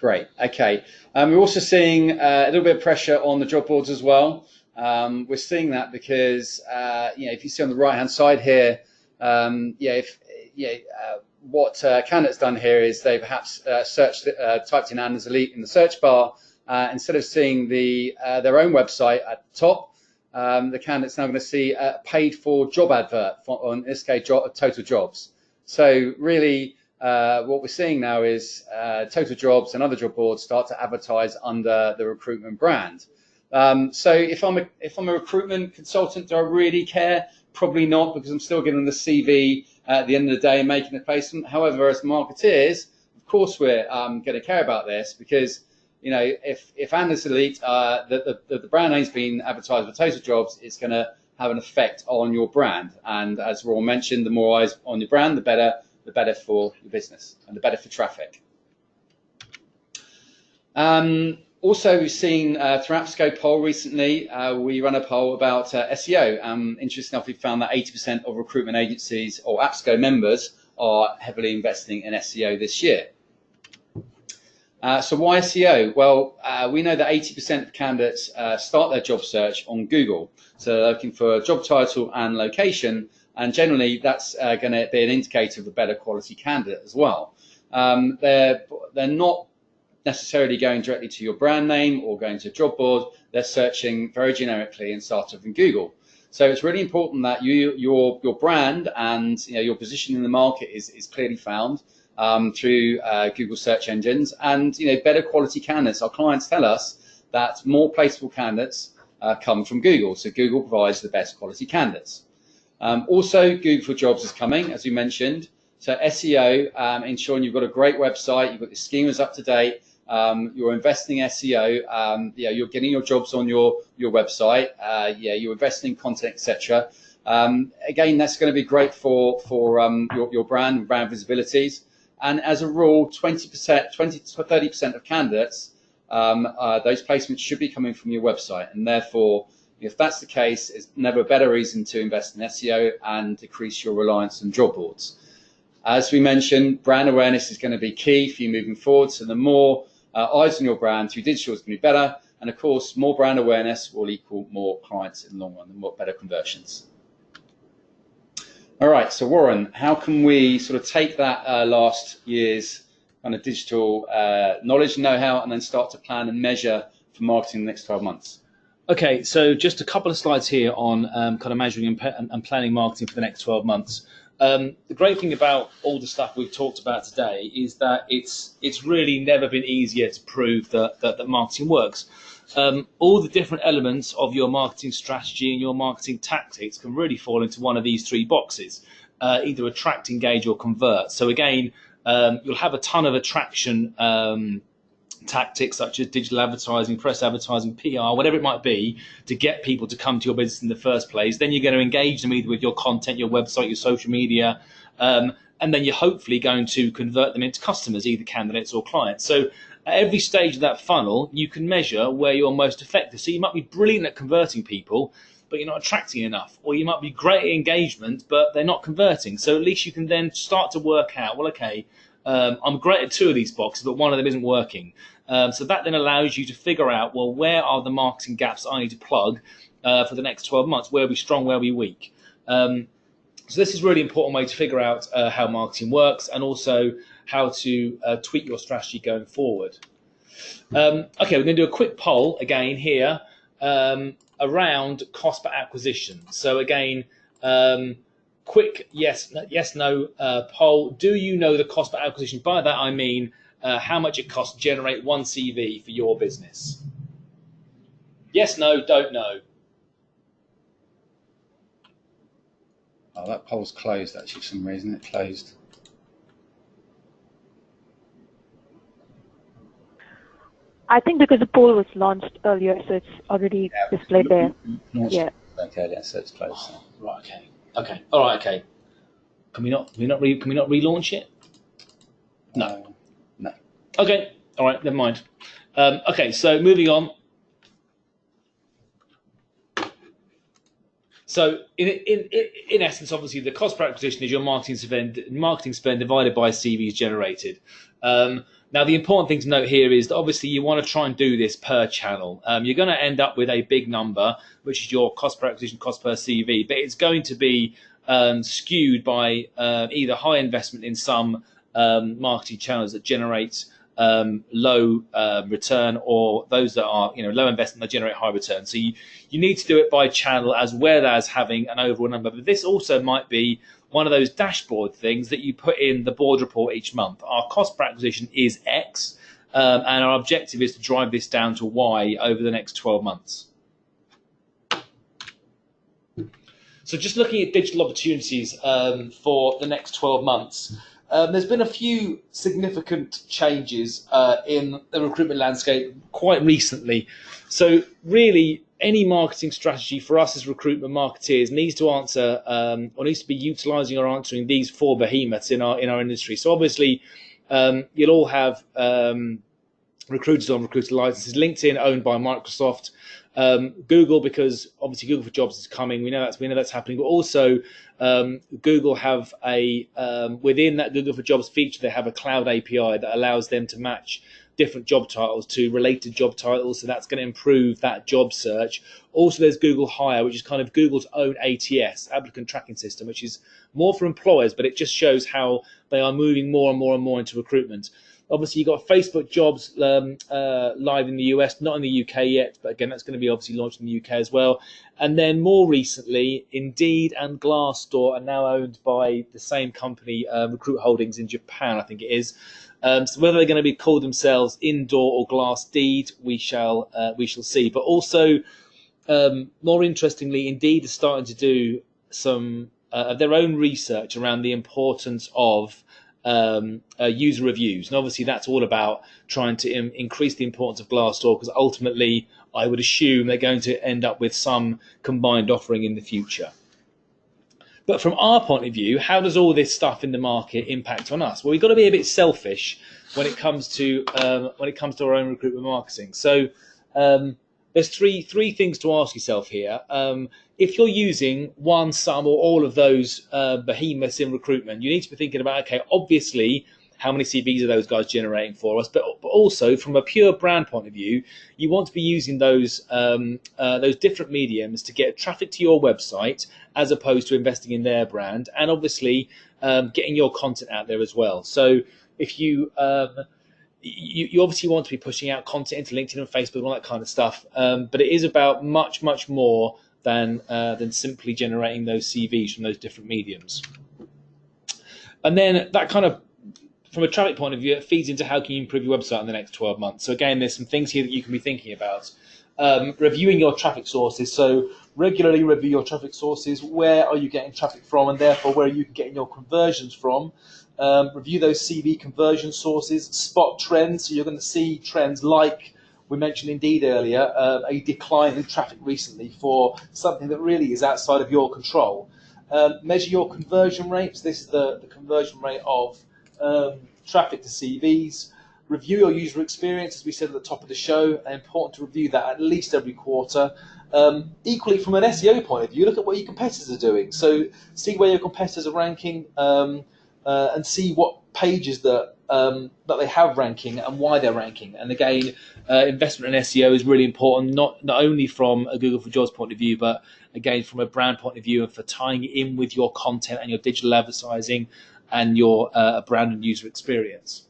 Great. Okay. We're also seeing a little bit of pressure on the job boards as well. We're seeing that because if you see on the right hand side here, what candidates done here is they perhaps typed in Anna's Elite in the search bar, instead of seeing their own website at the top, the candidate's now going to see a paid for job advert in this case Total Jobs. So really what we're seeing now is Total Jobs and other job boards start to advertise under the recruitment brand. So if I'm a recruitment consultant, do I really care? Probably not, because I'm still getting the CV at the end of the day and making a placement. However, as marketeers, of course we're going to care about this, because if Anna's Elite, the brand name's been advertised for Total Jobs, it's going to have an effect on your brand. And as Roy mentioned, the more eyes on your brand, the better for your business and the better for traffic. Also, we've seen through AppSco poll recently, we run a poll about SEO. Interesting enough, we found that 80% of recruitment agencies or AppSco members are heavily investing in SEO this year. So why SEO? Well, we know that 80% of candidates start their job search on Google. So they're looking for a job title and location, and generally that's going to be an indicator of a better quality candidate as well. They're not necessarily going directly to your brand name or going to a job board. They're searching very generically and start off in Google. So it's really important that your brand and your position in the market is clearly found through Google search engines, and better quality candidates. Our clients tell us that more placeable candidates come from Google. So Google provides the best quality candidates. Also, Google for Jobs is coming, as we mentioned. So SEO, ensuring you've got a great website, you've got the schemas up to date. You're investing in SEO, you're getting your jobs on your website, you're investing in content, etc. Again, that's going to be great for your brand and brand visibilities. And as a rule, 20 to 30% of candidates, those placements should be coming from your website. And therefore, if that's the case, it's never a better reason to invest in SEO and decrease your reliance on job boards. As we mentioned, brand awareness is going to be key for you moving forward. So the more eyes on your brand through digital is going to be better. And of course, more brand awareness will equal more clients in the long run and more better conversions. All right, so Warren, how can we sort of take that last year's kind of digital knowledge and know-how and then start to plan and measure for marketing in the next 12 months? Okay, so just a couple of slides here on kind of measuring and planning marketing for the next 12 months. The great thing about all the stuff we've talked about today is that it's really never been easier to prove that marketing works. All the different elements of your marketing strategy and your marketing tactics can really fall into one of these three boxes, either attract, engage, or convert. So again, you'll have a ton of attraction tactics such as digital advertising, press advertising, PR, whatever it might be, to get people to come to your business in the first place. Then you're going to engage them either with your content, your website, your social media, and then you're hopefully going to convert them into customers, either candidates or clients. So at every stage of that funnel, you can measure where you're most effective. So you might be brilliant at converting people, but you're not attracting enough. Or you might be great at engagement, but they're not converting. So at least you can then start to work out, well, okay, I'm great at two of these boxes, but one of them isn't working. So that then allows you to figure out, well, where are the marketing gaps I need to plug for the next 12 months? Where are we strong, where are we weak? So this is a really important way to figure out how marketing works and also how to tweak your strategy going forward. Okay, we're going to do a quick poll again here around cost per acquisition. So again, quick yes, no poll. Do you know the cost per acquisition? By that I mean how much it costs to generate one CV for your business. Yes, no, don't know. Oh, that poll's closed actually for some reason. It closed. I think because the poll was launched earlier, so it's already displayed there. Yeah. Okay, yeah, so it's closed. Oh, right. Okay. Okay. All right. Okay. Can we not relaunch it? No. No. Okay. All right. Never mind. Okay. So moving on. So in essence, obviously, the cost per acquisition is your marketing spend divided by CVs generated. Now, the important thing to note here is that obviously you want to try and do this per channel. You're going to end up with a big number, which is your cost per acquisition, cost per CV, but it's going to be skewed by either high investment in some marketing channels that generate low return, or those that are low investment that generate high return. So you need to do it by channel as well as having an overall number. But this also might be one of those dashboard things that you put in the board report each month. Our cost per acquisition is X, and our objective is to drive this down to Y over the next 12 months. So just looking at digital opportunities for the next 12 months, there's been a few significant changes in the recruitment landscape quite recently. So really, any marketing strategy for us as recruitment marketeers needs to answer or needs to be utilising or answering these four behemoths in our industry. So obviously, you'll all have recruiters on recruiter licenses. LinkedIn owned by Microsoft. Google, because obviously Google for Jobs is coming. We know that's happening. But also, Google have within that Google for Jobs feature, they have a cloud API that allows them to match different job titles to related job titles. So that's going to improve that job search. Also, there's Google Hire, which is kind of Google's own ATS, applicant tracking system, which is more for employers, but it just shows how they are moving more and more and more into recruitment. Obviously, you've got Facebook Jobs live in the US, not in the UK yet, but again, that's going to be obviously launched in the UK as well. And then more recently, Indeed and Glassdoor are now owned by the same company, Recruit Holdings in Japan, I think it is. So whether they're going to be called themselves Indoor or Glassdeed, we shall see. But also, more interestingly, Indeed is starting to do some of their own research around the importance of user reviews, and obviously that's all about trying to increase the importance of Glassdoor, because ultimately I would assume they're going to end up with some combined offering in the future. But from our point of view, how does all this stuff in the market impact on us? Well, we've got to be a bit selfish when it comes to our own recruitment marketing. So there's three things to ask yourself here. If you're using one, some, or all of those behemoths in recruitment, you need to be thinking about, okay, obviously, how many CVs are those guys generating for us? But also, from a pure brand point of view, you want to be using those different mediums to get traffic to your website, as opposed to investing in their brand, and obviously getting your content out there as well. So if you obviously want to be pushing out content into LinkedIn and Facebook and all that kind of stuff, but it is about much more than simply generating those CVs from those different mediums. And then that kind of, from a traffic point of view, it feeds into how can you improve your website in the next 12 months. So again, there's some things here that you can be thinking about. Reviewing your traffic sources. So regularly review your traffic sources. Where are you getting traffic from, and therefore where are you getting your conversions from? Review those CV conversion sources. Spot trends. So you're going to see trends like we mentioned Indeed earlier, a decline in traffic recently for something that really is outside of your control. Measure your conversion rates. This is the conversion rate of traffic to CVs. Review your user experience, as we said at the top of the show. It's important to review that at least every quarter. Equally, from an SEO point of view, look at what your competitors are doing. So see where your competitors are ranking, and see what pages that they have ranking and why they're ranking. And again, investment in SEO is really important, not only from a Google for Jobs point of view, but again from a brand point of view, and for tying it in with your content and your digital advertising and your brand and user experience.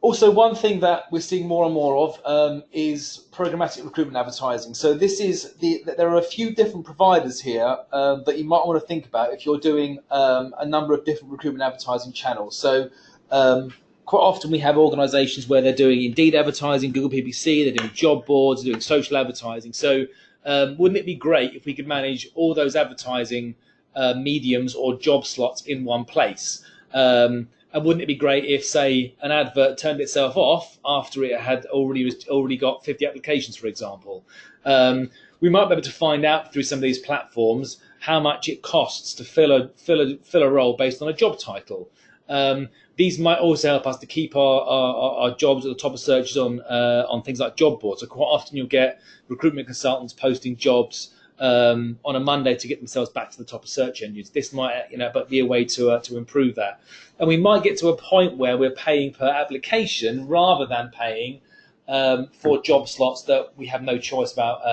Also, one thing that we're seeing more and more of is programmatic recruitment advertising. So there are a few different providers here that you might want to think about if you're doing a number of different recruitment advertising channels. So quite often we have organisations where they're doing Indeed advertising, Google PPC, they're doing job boards, they're doing social advertising. So wouldn't it be great if we could manage all those advertising mediums or job slots in one place? And wouldn't it be great if, say, an advert turned itself off after it had already got 50 applications, for example? We might be able to find out through some of these platforms how much it costs to fill a role based on a job title. These might also help us to keep our jobs at the top of searches on things like job boards. So quite often you'll get recruitment consultants posting jobs on a Monday to get themselves back to the top of search engines. This might, but be a way to improve that. And we might get to a point where we're paying per application rather than paying for job slots that we have no choice about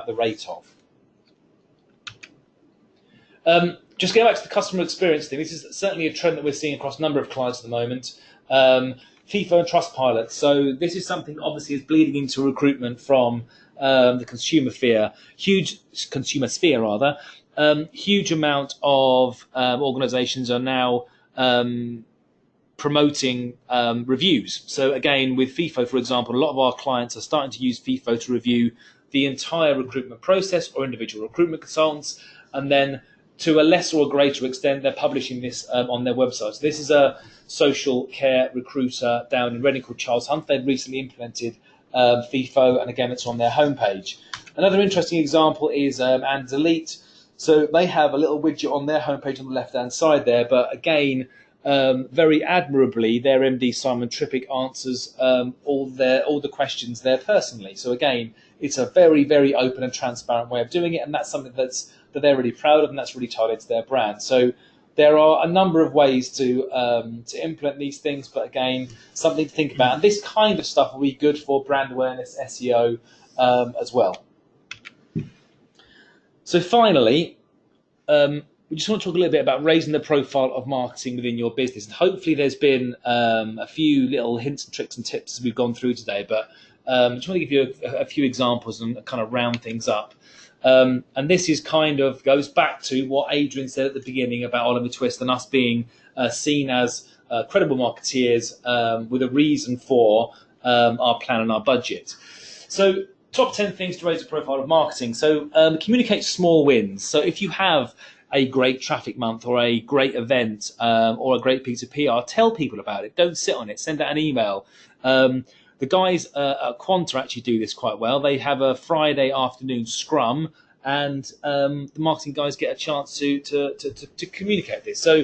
the rate of. Just going back to the customer experience thing, this is certainly a trend that we're seeing across a number of clients at the moment. FIFO and Trustpilot. So this is something that obviously is bleeding into recruitment from the consumer sphere. Huge amount of organisations are now promoting reviews. So again, with FIFO, for example, a lot of our clients are starting to use FIFO to review the entire recruitment process or individual recruitment consultants, and then to a lesser or greater extent, they're publishing this on their website. So this is a social care recruiter down in Reading called Charles Hunt. They've recently implemented FIFO, and again, it's on their homepage. Another interesting example is Ands Elite. So they have a little widget on their homepage on the left-hand side there, but again, very admirably, their MD Simon Trippick answers all the questions there personally. So again, it's a very, very open and transparent way of doing it, and that's something that they're really proud of, and that's really tied to their brand. So there are a number of ways to implement these things, but again, something to think about. And this kind of stuff will be good for brand awareness, SEO as well. So finally, we just want to talk a little bit about raising the profile of marketing within your business. And hopefully there's been a few little hints and tricks and tips as we've gone through today, but I just want to give you a few examples and kind of round things up. And this is goes back to what Adrian said at the beginning about Oliver Twist and us being seen as credible marketeers with a reason for our plan and our budget. So top 10 things to raise the profile of marketing. So communicate small wins. So if you have a great traffic month or a great event or a great piece of PR, tell people about it. Don't sit on it. Send out an email. The guys at Quanta actually do this quite well. They have a Friday afternoon scrum, and the marketing guys get a chance to communicate this. So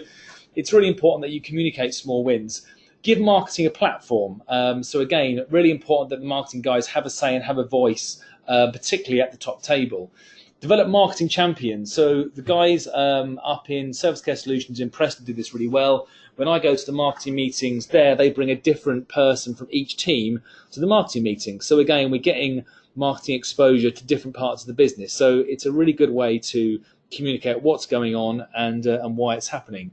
it's really important that you communicate small wins. Give marketing a platform. So again, really important that the marketing guys have a say and have a voice, particularly at the top table. Develop marketing champions. So the guys up in Service Care Solutions in Preston do this really well. When I go to the marketing meetings there, they bring a different person from each team to the marketing meeting. So again, we're getting marketing exposure to different parts of the business. So it's a really good way to communicate what's going on and why it's happening.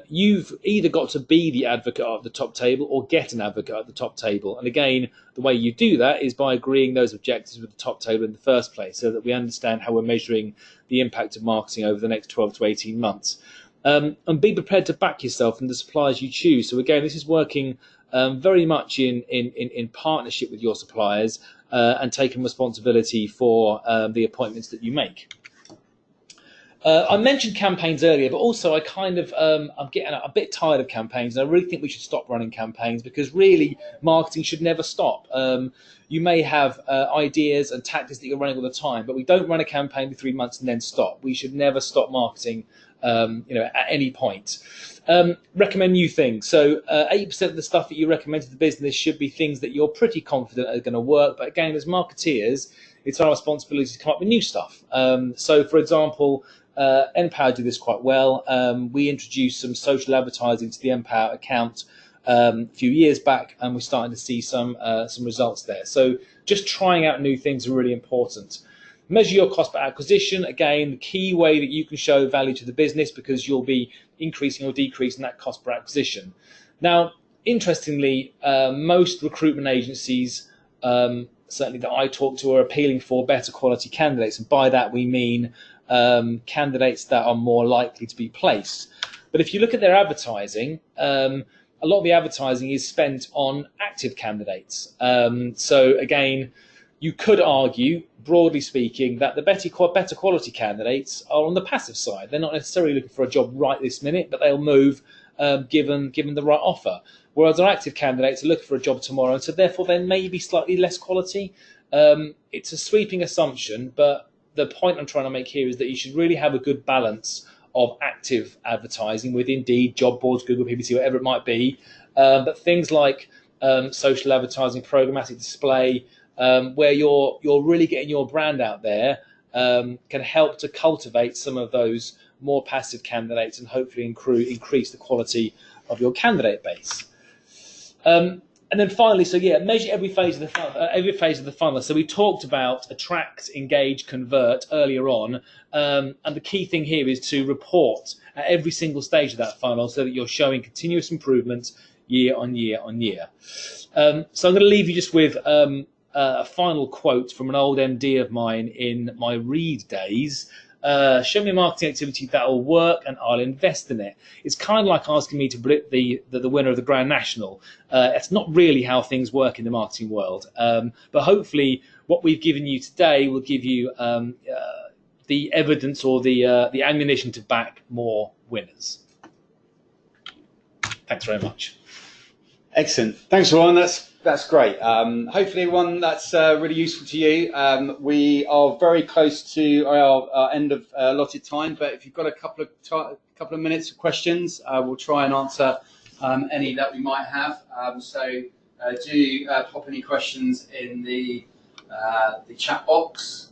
You've either got to be the advocate at the top table or get an advocate at the top table. And again, the way you do that is by agreeing those objectives with the top table in the first place, so that we understand how we're measuring the impact of marketing over the next 12 to 18 months. And be prepared to back yourself and the suppliers you choose. So again, this is working very much in partnership with your suppliers and taking responsibility for the appointments that you make. I mentioned campaigns earlier, but also I'm getting a bit tired of campaigns, and I really think we should stop running campaigns, because really marketing should never stop. You may have ideas and tactics that you're running all the time, but we don't run a campaign for 3 months and then stop. We should never stop marketing, at any point. Recommend new things. So 80% of the stuff that you recommend to the business should be things that you're pretty confident are going to work. But again, as marketeers, it's our responsibility to come up with new stuff. So for example, Empower do this quite well. We introduced some social advertising to the Empower account a few years back, and we're starting to see some results there. So just trying out new things are really important. Measure your cost per acquisition. Again, the key way that you can show value to the business, because you'll be increasing or decreasing that cost per acquisition. Now, interestingly, most recruitment agencies, certainly that I talk to, are appealing for better quality candidates, and by that we mean candidates that are more likely to be placed. But if you look at their advertising, a lot of the advertising is spent on active candidates. So again, you could argue, broadly speaking, that the better quality candidates are on the passive side. They're not necessarily looking for a job right this minute, but they'll move given the right offer. Whereas our active candidates are looking for a job tomorrow, and so therefore they may be slightly less quality. It's a sweeping assumption, but the point I'm trying to make here is that you should really have a good balance of active advertising with Indeed, job boards, Google PPC, whatever it might be. But things like social advertising, programmatic display, where you're really getting your brand out there, can help to cultivate some of those more passive candidates and hopefully increase the quality of your candidate base. And then finally, so yeah, measure every phase of the funnel. So we talked about attract, engage, convert earlier on, and the key thing here is to report at every single stage of that funnel so that you're showing continuous improvement year on year on year. So I'm going to leave you just with a final quote from an old MD of mine in my Reed days. Show me a marketing activity that will work and I'll invest in it. It's kind of like asking me to predict the winner of the Grand National. It's not really how things work in the marketing world. But hopefully what we've given you today will give you the evidence or the ammunition to back more winners. Thanks very much. Excellent. Thanks, Ron. That's great. Hopefully, one that's really useful to you. We are very close to our end of allotted time, but if you've got a couple of minutes of questions, we'll try and answer any that we might have. So do pop any questions in the chat box.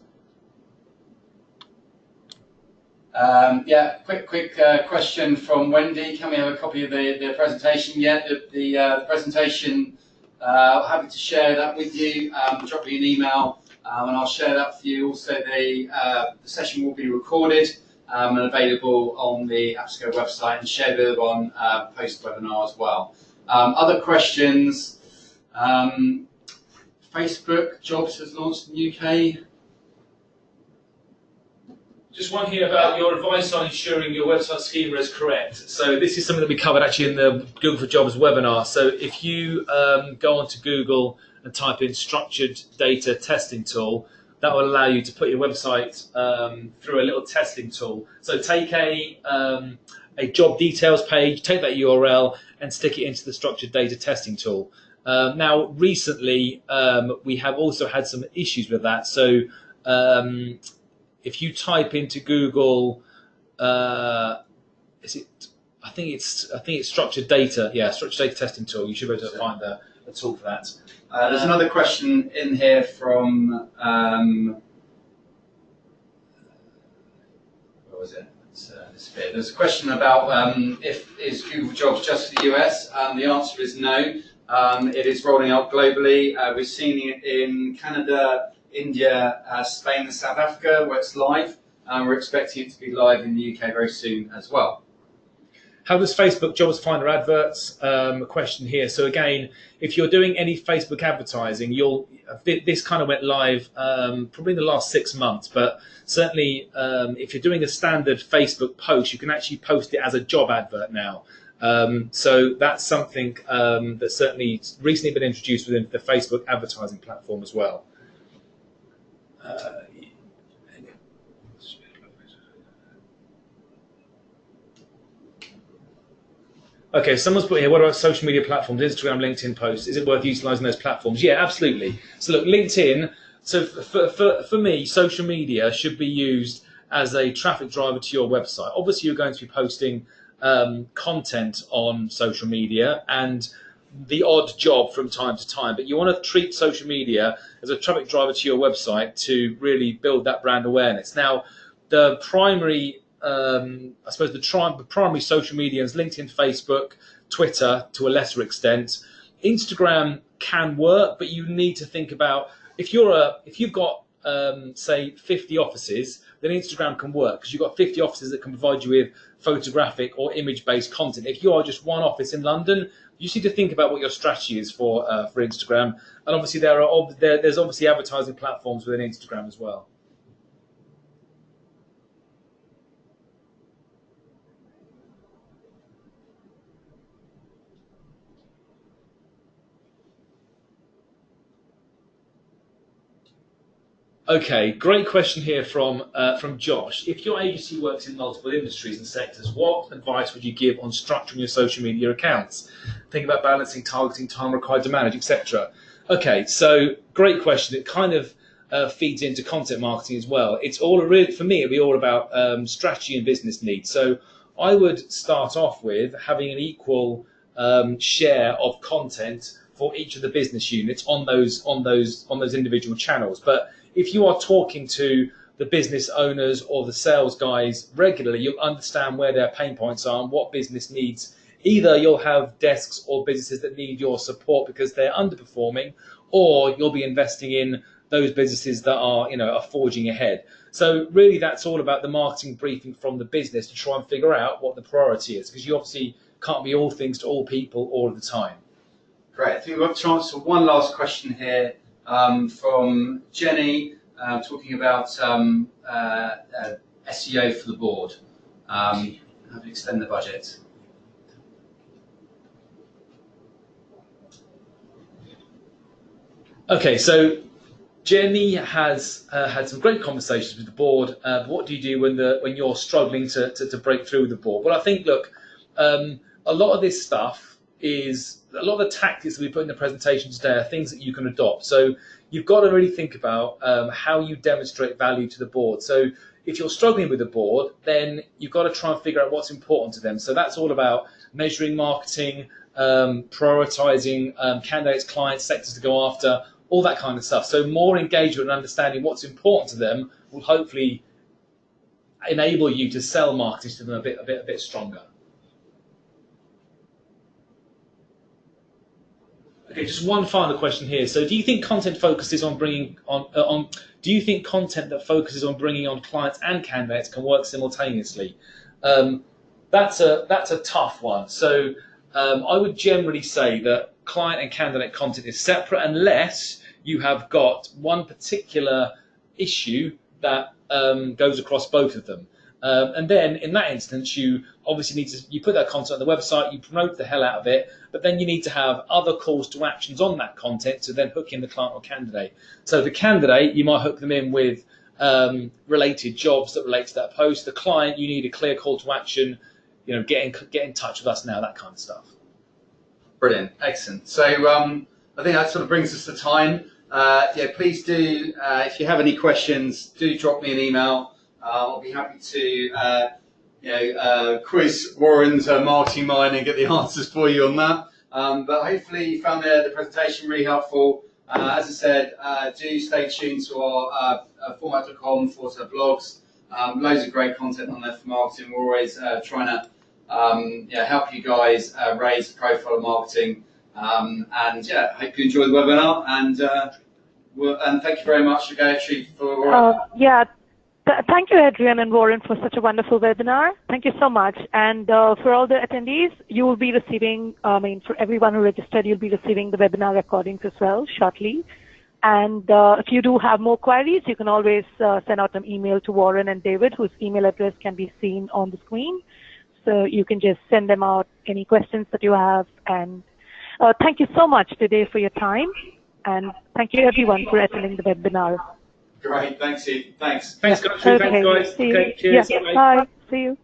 Yeah, quick question from Wendy. Can we have a copy of the presentation yet? The presentation, happy to share that with you. Drop me an email and I'll share that for you. Also, the session will be recorded and available on the AppScale website and shared on post-webinar as well. Other questions? Facebook Jobs has launched in the UK. Just one here about your advice on ensuring your website schema is correct. So this is something that we covered actually in the Google for Jobs webinar. So if you go onto Google and type in structured data testing tool, that will allow you to put your website through a little testing tool. So take a job details page, take that URL and stick it into the structured data testing tool. Now recently we have also had some issues with that. So if you type into Google, I think it's structured data. Yeah, structured data testing tool. You should be able to find a tool for that. There's another question in here from where was it? There's a question about is Google Jobs just for the US? The answer is no. It is rolling out globally. We're seeing it in Canada, India, Spain and South Africa, where it's live. We're expecting it to be live in the UK very soon as well. How does Facebook Jobs find our adverts? A question here. So again, if you're doing any Facebook advertising, this kind of went live probably in the last 6 months, but certainly if you're doing a standard Facebook post, you can actually post it as a job advert now. So that's something that's certainly recently been introduced within the Facebook advertising platform as well. Okay, someone's put here, what about social media platforms, Instagram, LinkedIn posts? Is it worth utilising those platforms? Yeah, absolutely. So look, LinkedIn, so for me, social media should be used as a traffic driver to your website. Obviously, you're going to be posting content on social media and the odd job from time to time, but you want to treat social media as a traffic driver to your website to really build that brand awareness. Now, the primary, I suppose the primary social media is LinkedIn, Facebook, Twitter to a lesser extent. Instagram can work, but you need to think about if you've got say 50 offices, then Instagram can work because you've got 50 offices that can provide you with photographic or image-based content. If you are just one office in London, you just need to think about what your strategy is for Instagram. And obviously there's obviously advertising platforms within Instagram as well. Okay, great question here from Josh. If your agency works in multiple industries and sectors, what advice would you give on structuring your social media accounts? Think about balancing targeting, time required to manage, etc. Okay, so great question. It kind of feeds into content marketing as well. It's all really, for me, it'd be all about strategy and business needs. So I would start off with having an equal share of content for each of the business units on those individual channels. But if you are talking to the business owners or the sales guys regularly, you'll understand where their pain points are and what business needs. Either you'll have desks or businesses that need your support because they're underperforming, or you'll be investing in those businesses that are forging ahead. So really that's all about the marketing briefing from the business to try and figure out what the priority is, because you obviously can't be all things to all people all of the time. Great. I think we've got a chance for one last question here. From Jenny, talking about SEO for the board. How to extend the budget. Okay, so Jenny has had some great conversations with the board. What do you do when you're struggling to break through with the board? Well, I think, look, a lot of this stuff a lot of the tactics that we put in the presentation today are things that you can adopt. So you've got to really think about how you demonstrate value to the board. So if you're struggling with the board, then you've got to try and figure out what's important to them. So that's all about measuring marketing, prioritizing candidates, clients, sectors to go after, all that kind of stuff. So more engagement and understanding what's important to them will hopefully enable you to sell marketing to them a bit stronger. Okay, just one final question here. So, do you think content focuses on bringing on? Do you think content that focuses on bringing on clients and candidates can work simultaneously? That's a tough one. So, I would generally say that client and candidate content is separate unless you have got one particular issue that goes across both of them. And then in that instance, you obviously you put that content on the website, you promote the hell out of it, but then you need to have other calls to actions on that content to then hook in the client or candidate. So the candidate, you might hook them in with related jobs that relate to that post. The client, you need a clear call to action, get in touch with us now, that kind of stuff. Brilliant, excellent. So I think that sort of brings us to time. Please do, if you have any questions, do drop me an email. I'll be happy to quiz Warren's marketing mind and get the answers for you on that. But hopefully you found the presentation really helpful. As I said, do stay tuned to our format.com/blogs. Loads of great content on there for marketing. We're always trying to help you guys raise the profile of marketing. Hope you enjoyed the webinar. And thank you very much, Gayatri, for... Thank you, Adrian and Warren, for such a wonderful webinar. Thank you so much. And for all the attendees, you will be receiving, for everyone who registered, you'll be receiving the webinar recordings as well shortly. And if you do have more queries, you can always send out an email to Warren and David, whose email address can be seen on the screen. So you can just send them out any questions that you have. And thank you so much today for your time. And thank you, everyone, for attending the webinar. Great, thanks, Eve. Thanks. Thanks, guys. Okay. Thanks, guys. See you. Okay, cheers. Bye. See you.